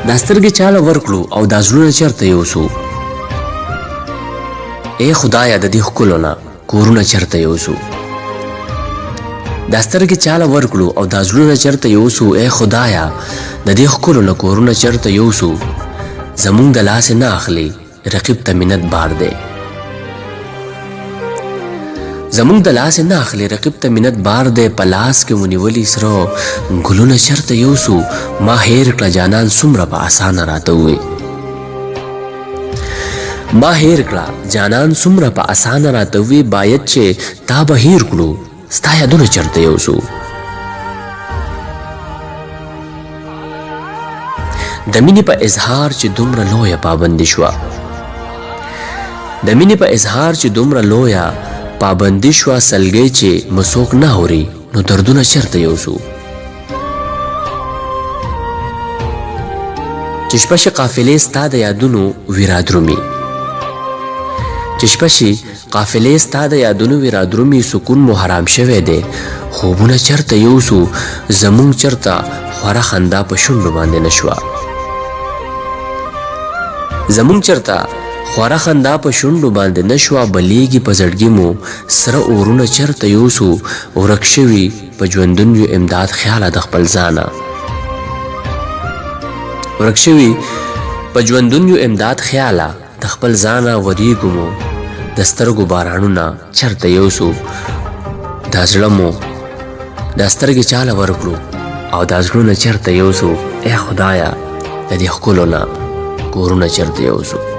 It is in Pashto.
دا سترګې چاله ورکړو او دا زړونه چېرته یوسو ای خدایه د دې ښکلو نه کورونه چېرته یوسو دا سترګې چاله ورکړو او دا زړونه چېرته یوسو ای خدایه د دې ښکلو نه کورونه چېرته یوسو زمونږ د لاسې نه اخلي رقیب ته منت بار دی زمونږ د لاسې نه اخلي رقیب ته منت بار دی په لاس کې ونیولي سره ګلونه چېرته یوسو ما هیر کړه جانان څومره په اسانه راته ووایي ما هیر کړه جانان څومره په اسانه راته ووایي باید چې تا به هیر کړو ستا یادونه چېرته یوسو د مینې په اظهار چې دومره لویه پابندي شوه د مینې په اظهار چې دومره لویه پابندي شوه سلګۍ چې مسوک نه اوري نو دردونه چېرته یوسو چې شپه شي قافلې ستا د یادونو ویرا درومي چې شپه شي قافلې ستا د یادونو ویرا درومي سکون مو حرام شوی دی خوبونه چېرته یوسو زمونږ چېرته خوره خندا په شونډو باندې نه شوه زمونږ چېرته خوره خندا په شونډو باندې نه شوه بلیږي په زړګي مو سره اورونه چېرته یوسو ورک شوي په ژوندون یو امداد خیاله د خپل ځانه ورک شوي په ژوندون یو امداد خیاله د خپل ځانه وریږو مو د سترګو بارانونه چېرته یوسو دا زړه مو دا سترګې چاله ورکړو او دا زړونه چېرته یوسو ای خدایه د دې ښکلو نه کورونه چېرته یوسو